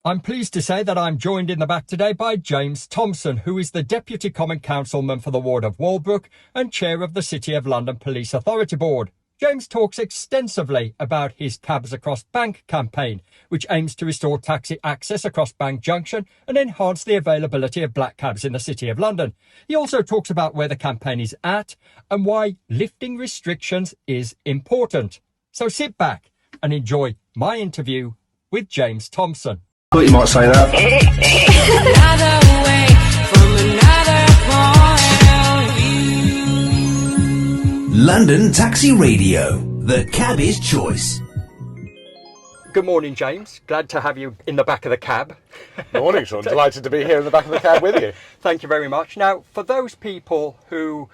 I'm pleased to say that I'm joined in the back today by James Thomson, who is the Deputy Common Councilman for the ward of Walbrook and Chair of the City of London Police Authority Board. James talks extensively about his Cabs Across Bank campaign, which aims to restore taxi access across Bank Junction and enhance the availability of black cabs in the City of London. He also talks about where the campaign is at and why lifting restrictions is important. So sit back and enjoy my interview with James Thomson. I thought you might say that. London Taxi Radio, the cabby's choice. Good morning, James. Glad to have you in the back of the cab. Morning, Sean. Delighted to be here in the back of the cab with you. Thank you very much. Now, for those people who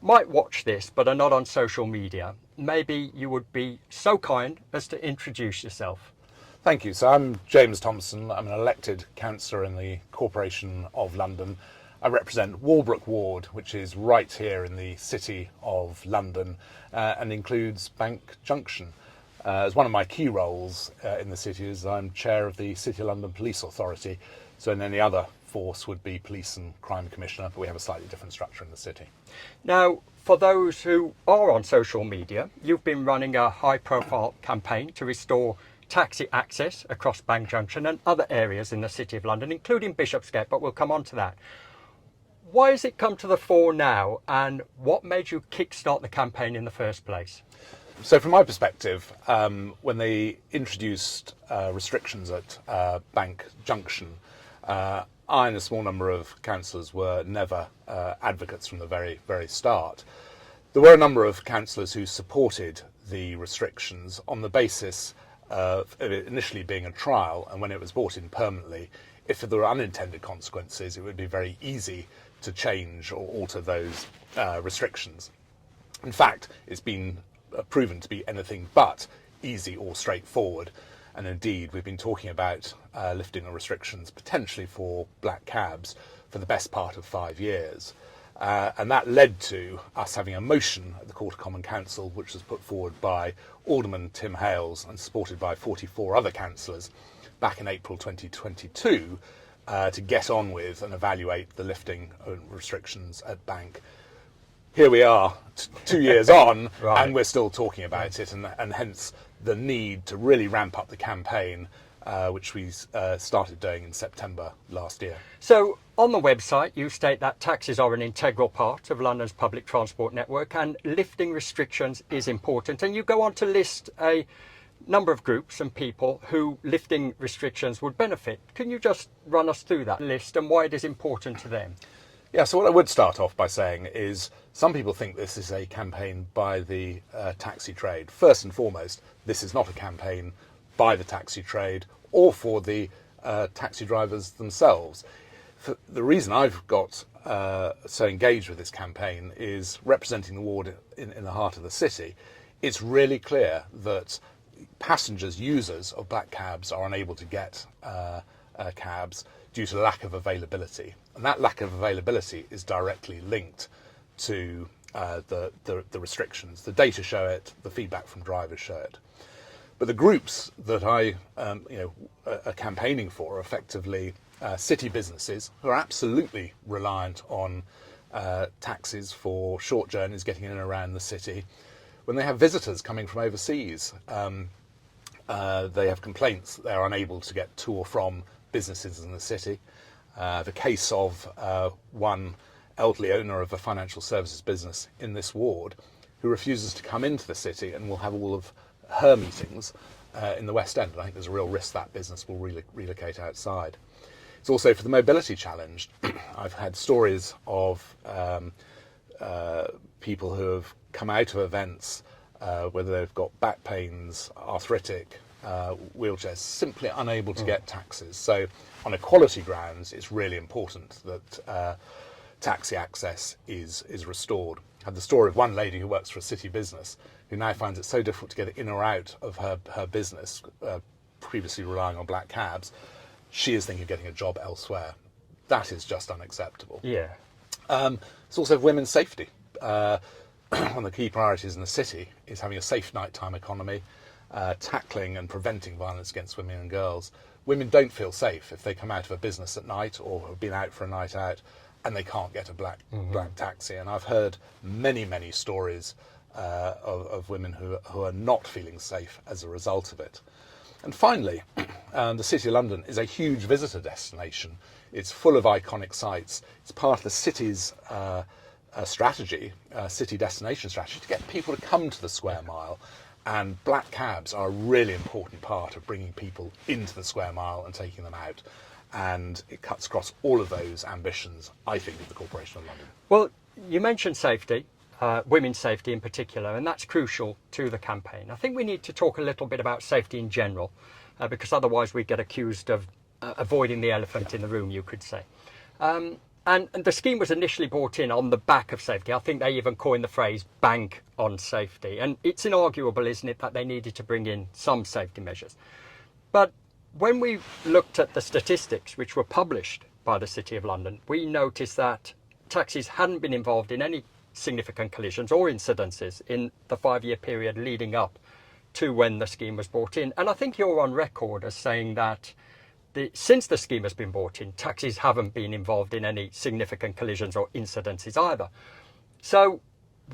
might watch this but are not on social media, maybe you would be so kind as to introduce yourself. Thank you. So I'm James Thomson. I'm an elected councillor in the Corporation of London. I represent Walbrook Ward, which is right here in the City of London and includes Bank Junction. As one of my key roles in the city is I'm chair of the City of London Police Authority. So in any other force would be Police and Crime Commissioner, but we have a slightly different structure in the city. Now, for those who are on social media, you've been running a high-profile campaign to restore taxi access across Bank Junction and other areas in the City of London, including Bishopsgate, but we'll come on to that. Why has it come to the fore now, and what made you kickstart the campaign in the first place? So from my perspective, when they introduced restrictions at Bank Junction, I and a small number of councillors were never advocates from the very, very start. There were a number of councillors who supported the restrictions on the basis of it initially being a trial, and when it was brought in permanently, if there were unintended consequences, it would be very easy to change or alter those restrictions. In fact, it's been proven to be anything but easy or straightforward, and indeed we've been talking about lifting the restrictions potentially for black cabs for the best part of 5 years. And that led to us having a motion at the Court of Common Council, which was put forward by Alderman Tim Hales and supported by 44 other councillors back in April 2022 to get on with and evaluate the lifting of restrictions at Bank. Here we are 2 years on, Right. And we're still talking about it, and hence the need to really ramp up the campaign, which we started doing in September last year. So, on the website, you state that taxis are an integral part of London's public transport network and lifting restrictions is important. And you go on to list a number of groups and people who lifting restrictions would benefit. Can you just run us through that list and why it is important to them? Yeah, so what I would start off by saying is some people think this is a campaign by the taxi trade. First and foremost, this is not a campaign by the taxi trade or for the taxi drivers themselves. The reason I've got so engaged with this campaign is representing the ward in the heart of the city. It's really clear that passengers, users of black cabs are unable to get cabs due to lack of availability. And that lack of availability is directly linked to the restrictions. The data show it, the feedback from drivers show it. But the groups that I are campaigning for are effectively city businesses who are absolutely reliant on taxis for short journeys getting in and around the city. When they have visitors coming from overseas, they have complaints that they're unable to get to or from businesses in the city. The case of one elderly owner of a financial services business in this ward who refuses to come into the city and will have all of her meetings in the West End. I think there's a real risk that business will relocate outside. It's also for the mobility challenged. I've had stories of people who have come out of events, whether they've got back pains, arthritic, wheelchairs, simply unable to get taxis. So on equality grounds, it's really important that taxi access is restored. I had the story of one lady who works for a city business who now finds it so difficult to get in or out of her business, previously relying on black cabs. She is thinking of getting a job elsewhere. That is just unacceptable. Yeah. It's also women's safety. One of the key priorities in the city is having a safe nighttime economy, tackling and preventing violence against women and girls. women don't feel safe if they come out of a business at night or have been out for a night out and they can't get a black taxi. And I've heard many stories of women who are not feeling safe as a result of it. And finally, the City of London is a huge visitor destination. It's full of iconic sites. It's part of the city's strategy, city destination strategy, to get people to come to the square mile. And black cabs are a really important part of bringing people into the square mile and taking them out. And it cuts across all of those ambitions, I think, of the Corporation of London. Well, you mentioned safety, women's safety in particular, and that's crucial to the campaign. I think we need to talk a little bit about safety in general, because otherwise we get accused of avoiding the elephant in the room, you could say. And the scheme was initially brought in on the back of safety. I think they even coined the phrase bank on safety. And it's inarguable, isn't it, that they needed to bring in some safety measures. But when we looked at the statistics which were published by the City of London, we noticed that taxis hadn't been involved in any significant collisions or incidences in the 5-year period leading up to when the scheme was brought in. And I think you're on record as saying that since the scheme has been brought in, taxis haven't been involved in any significant collisions or incidences either. So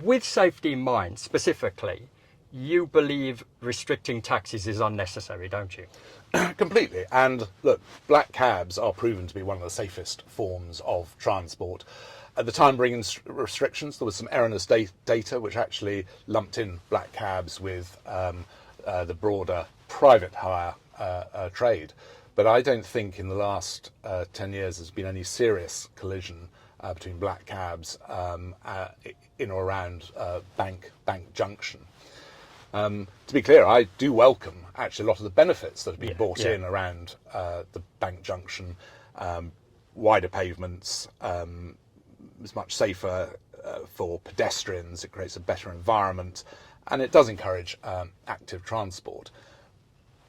with safety in mind specifically, you believe restricting taxis is unnecessary, don't you? Completely. And look, black cabs are proven to be one of the safest forms of transport. At the time bringing restrictions, there was some erroneous data which actually lumped in black cabs with the broader private hire trade. But I don't think in the last 10 years there's been any serious collision between black cabs in or around Bank Junction. To be clear, I do welcome actually a lot of the benefits that have been brought in around the Bank Junction, wider pavements, it's much safer for pedestrians, it creates a better environment, and it does encourage active transport.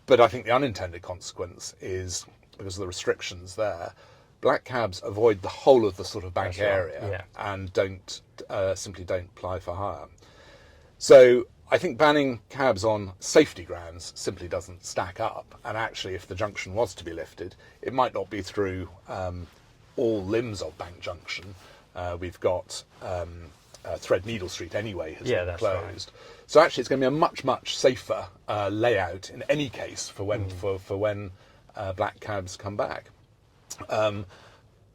But I think the unintended consequence is, because of the restrictions there, black cabs avoid the whole of the sort of bank area and simply don't apply for hire. So I think banning cabs on safety grounds simply doesn't stack up. And actually, if the junction was to be lifted, it might not be through all limbs of Bank Junction. We've got Threadneedle Street anyway has been closed. Right. So actually, it's going to be a much safer layout in any case for when black cabs come back. I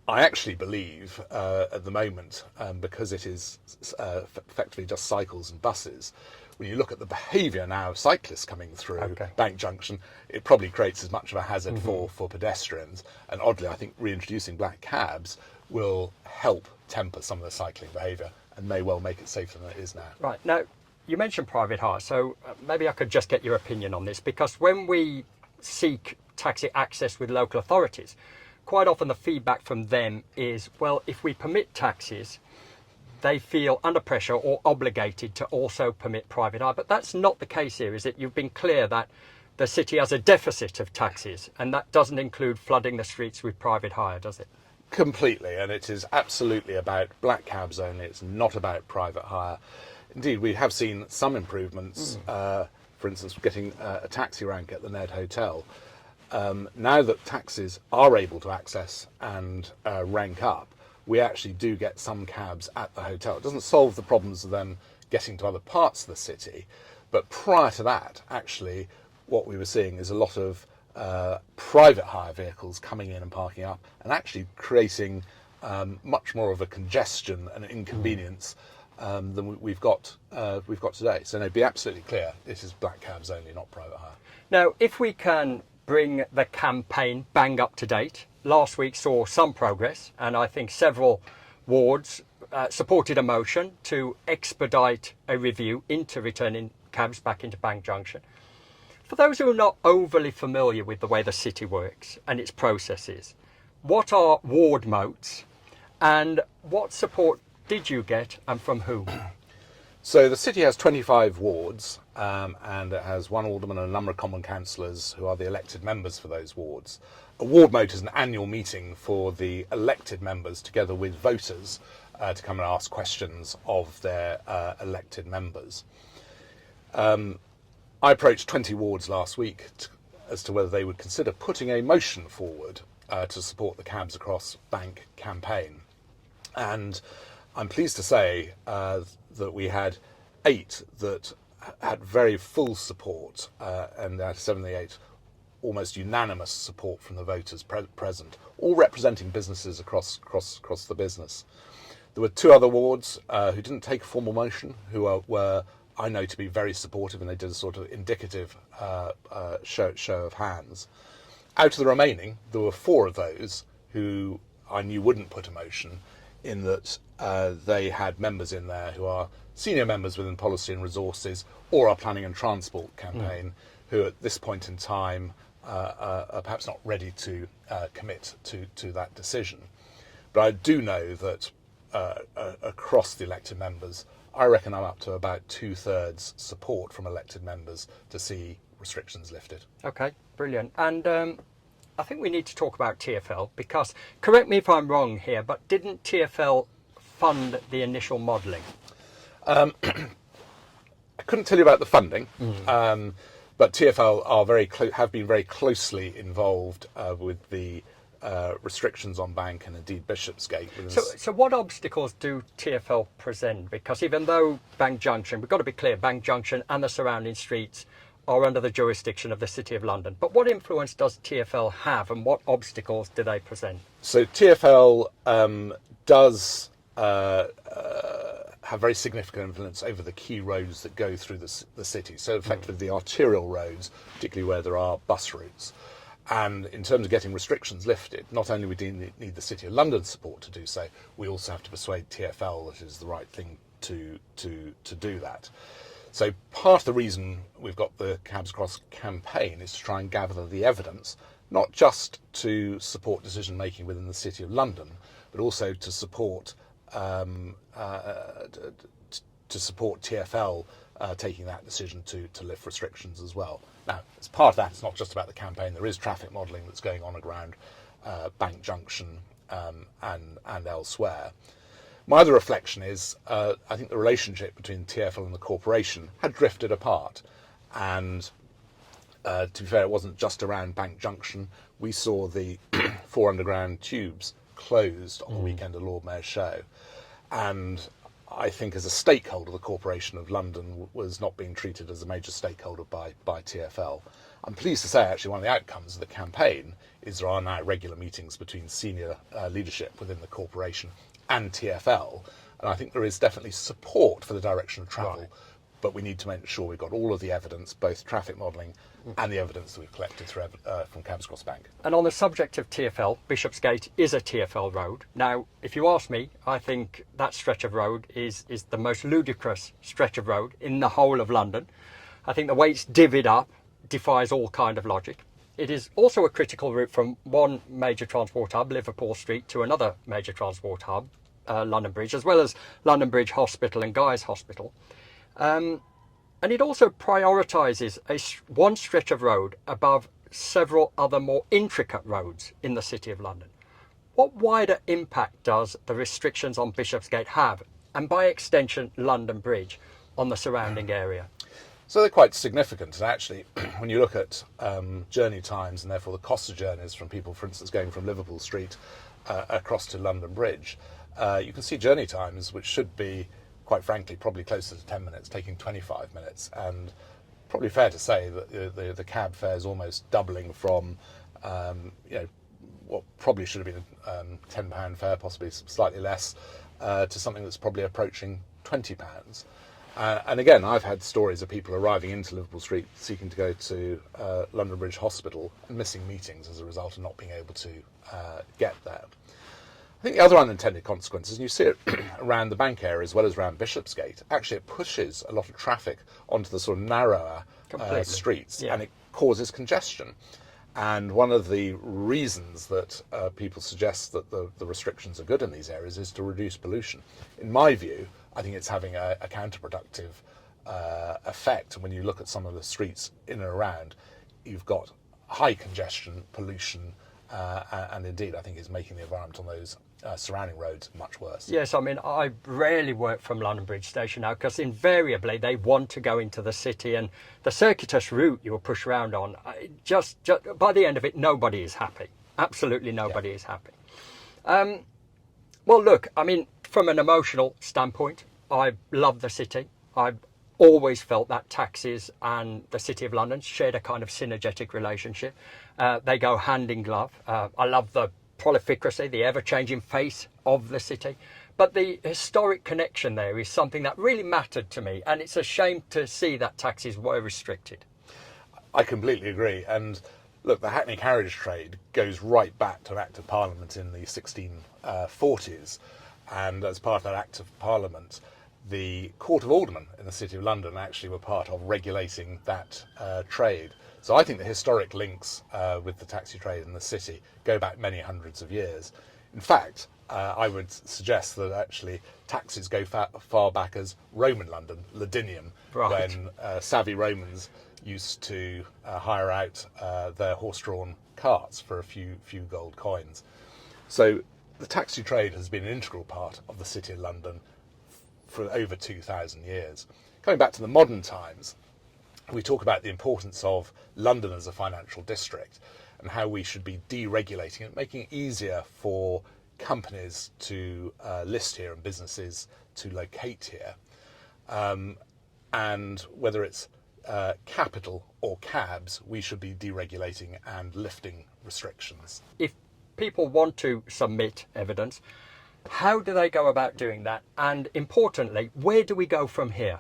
actually believe at the moment, because it is effectively just cycles and buses, when you look at the behaviour now of cyclists coming through Bank Junction, it probably creates as much of a hazard for pedestrians. And oddly, I think reintroducing black cabs will help temper some of the cycling behaviour and may well make it safer than it is now. Right. Now, you mentioned private hire, so maybe I could just get your opinion on this, because when we seek taxi access with local authorities, quite often the feedback from them is, well, if we permit taxis, they feel under pressure or obligated to also permit private hire. But that's not the case here, is it? You've been clear that the city has a deficit of taxis, and that doesn't include flooding the streets with private hire, does it? Completely, and it is absolutely about black cabs only. It's not about private hire. Indeed, we have seen some improvements, for instance, getting a taxi rank at the Ned Hotel. Now that taxis are able to access and rank up, we actually do get some cabs at the hotel. It doesn't solve the problems of them getting to other parts of the city, but prior to that, actually, what we were seeing is a lot of private hire vehicles coming in and parking up, and actually creating much more of a congestion and inconvenience than we've got today. So, no, be absolutely clear, this is black cabs only, not private hire. Now, if we can bring the campaign bang up to date, last week saw some progress, and I think several wards supported a motion to expedite a review into returning cabs back into Bank Junction. For those who are not overly familiar with the way the city works and its processes, what are ward motes, and what support did you get, and from whom? So the city has 25 wards, and it has one alderman and a number of common councillors who are the elected members for those wards. A ward mote is an annual meeting for the elected members together with voters to come and ask questions of their elected members. I approached 20 wards last week as to whether they would consider putting a motion forward to support the Cabs Across Bank campaign. And I'm pleased to say that we had 8 that had very full support, and out of 78, almost unanimous support from the voters present, all representing businesses across the business. There were 2 other wards who didn't take a formal motion, who were, I know, to be very supportive, and they did a sort of indicative show of hands. Out of the remaining, there were 4 of those who I knew wouldn't put a motion, in that they had members in there who are senior members within policy and resources or our planning and transport campaign, who at this point in time are perhaps not ready to commit to that decision. But I do know that across the elected members, I reckon I'm up to about 2/3 support from elected members to see restrictions lifted. Okay, brilliant. And I think we need to talk about TfL, because, correct me if I'm wrong here, but didn't TfL fund the initial modelling? I couldn't tell you about the funding, but TfL are have been very closely involved with the restrictions on Bank and indeed Bishopsgate. So what obstacles do TfL present? Because even though Bank Junction, we've got to be clear, Bank Junction and the surrounding streets are under the jurisdiction of the City of London. But what influence does TfL have, and what obstacles do they present? So TfL does have very significant influence over the key roads that go through the city. So effectively the arterial roads, particularly where there are bus routes. And in terms of getting restrictions lifted, not only do we need the City of London support to do so, we also have to persuade TfL that it is the right thing to do that. So part of the reason we've got the Cabs Across campaign is to try and gather the evidence, not just to support decision making within the City of London, but also to support TfL taking that decision to lift restrictions as well. Now, as part of that, it's not just about the campaign. There is traffic modelling that's going on around Bank Junction and elsewhere. My other reflection is I think the relationship between TfL and the corporation had drifted apart. And to be fair, it wasn't just around Bank Junction. We saw the 4 underground tubes closed on the weekend of Lord Mayor's show. And I think as a stakeholder, the Corporation of London was not being treated as a major stakeholder by TfL. I'm pleased to say, actually, one of the outcomes of the campaign is there are now regular meetings between senior leadership within the corporation and TfL. And I think there is definitely support for the direction of travel. Right. But we need to make sure we've got all of the evidence, both traffic modelling and the evidence that we've collected from Cabs Across Bank. And on the subject of TfL, Bishopsgate is a TfL road. Now, if you ask me, I think that stretch of road is the most ludicrous stretch of road in the whole of London. I think the way it's divvied up defies all kind of logic. It is also a critical route from one major transport hub, Liverpool Street, to another major transport hub, London Bridge, as well as London Bridge Hospital and Guy's Hospital. And it also prioritises one stretch of road above several other more intricate roads in the City of London. What wider impact does the restrictions on Bishopsgate have, and by extension London Bridge, on the surrounding area? So they're quite significant. And actually, when you look at journey times and therefore the cost of journeys from people, for instance, going from Liverpool Street across to London Bridge, you can see journey times which should be, quite frankly, probably closer to 10 minutes, taking 25 minutes. And probably fair to say that the cab fare is almost doubling from, what probably should have been a £10 fare, possibly slightly less, to something that's probably approaching £20. And again, I've had stories of people arriving into Liverpool Street seeking to go to London Bridge Hospital and missing meetings as a result of not being able to get there. I think the other unintended consequences, and you see it around the bank area as well as around Bishopsgate, actually it pushes a lot of traffic onto the sort of narrower streets, and it causes congestion. And one of the reasons that people suggest that the restrictions are good in these areas is to reduce pollution. In my view, I think it's having a counterproductive effect. When you look at some of the streets in and around, you've got high congestion, pollution, and indeed I think is making the environment on those surrounding roads much worse. Yes, I mean, I rarely work from London Bridge Station now because invariably they want to go into the city, and the circuitous route you were pushed around on, just by the end of it, nobody is happy. Absolutely nobody is happy. Well, look, I mean, from an emotional standpoint, I love the city. I've always felt that taxis and the City of London shared a kind of synergetic relationship. They go hand in glove. I love the prolificity, the ever-changing face of the city. But the historic connection there is something that really mattered to me, and it's a shame to see that taxis were restricted. I completely agree. And look, the Hackney carriage trade goes right back to an Act of Parliament in the 1640s. And as part of that Act of Parliament, the Court of Aldermen in the City of London actually were part of regulating that trade. So I think the historic links with the taxi trade in the city go back many hundreds of years. In fact, I would suggest that actually taxis go far back as Roman London, Ladinium, Right. when savvy Romans used to hire out their horse-drawn carts for a few gold coins. So the taxi trade has been an integral part of the City of London for over 2,000 years. Coming back to the modern times, we talk about the importance of London as a financial district and how we should be deregulating it, making it easier for companies to list here and businesses to locate here. And whether it's capital or cabs, we should be deregulating and lifting restrictions. If people want to submit evidence, how do they go about doing that? And importantly, where do we go from here?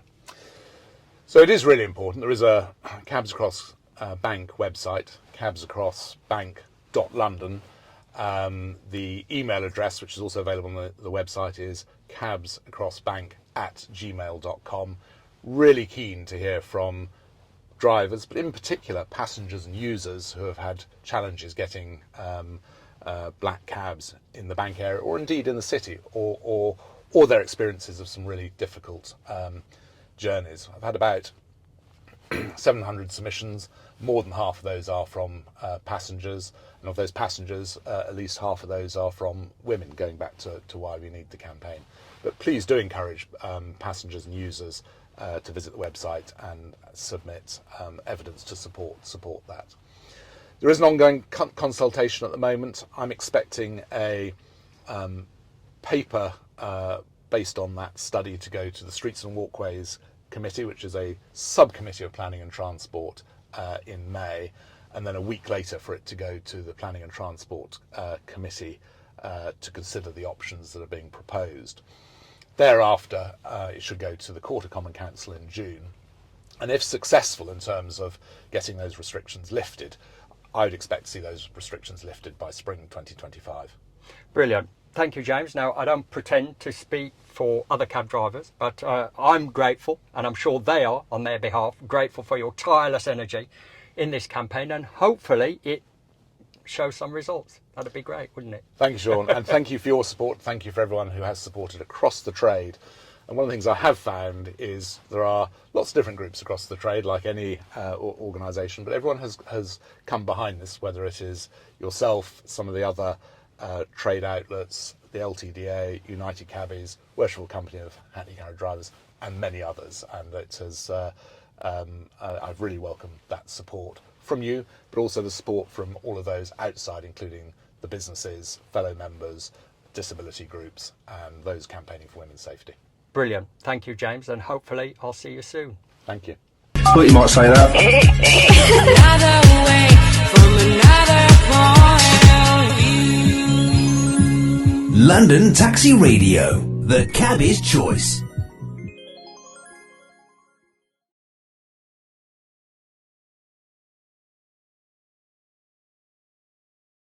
So it is really important. There is a Cabs Across Bank website, cabsacrossbank.london. The email address, which is also available on the website, is cabsacrossbank@gmail.com. Really keen to hear from drivers, but in particular passengers and users who have had challenges getting black cabs in the bank area, or indeed in the city, or their experiences of some really difficult journeys. I've had about 700 submissions. More than half of those are from passengers, and of those passengers, at least half of those are from women, going back to why we need the campaign. But please do encourage passengers and users to visit the website and submit evidence to support that. There is an ongoing consultation at the moment. I'm expecting a paper based on that study to go to the Streets and Walkways Committee, which is a subcommittee of Planning and Transport, in May, and then a week later for it to go to the Planning and Transport Committee to consider the options that are being proposed. Thereafter, it should go to the Court of Common Council in June, and if successful in terms of getting those restrictions lifted, I would expect to see those restrictions lifted by spring 2025. Brilliant. Thank you, James. Now, I don't pretend to speak for other cab drivers, but I'm grateful, and I'm sure they are, on their behalf, grateful for your tireless energy in this campaign, and hopefully it shows some results. That'd be great, wouldn't it? Thank you, Sean, and thank you for your support. Thank you for everyone who has supported across the trade. And one of the things I have found is there are lots of different groups across the trade, like any organisation, but everyone has come behind this, whether it is yourself, some of the other trade outlets, the LTDA, United Cabbies, Worshipful Company of Hackney Carriage Drivers, and many others. And it has, I've really welcomed that support from you, but also the support from all of those outside, including the businesses, fellow members, disability groups, and those campaigning for women's safety. Brilliant. Thank you, James, and hopefully I'll see you soon. Thank you. Thought you might say that. London Taxi Radio, the cabby's choice.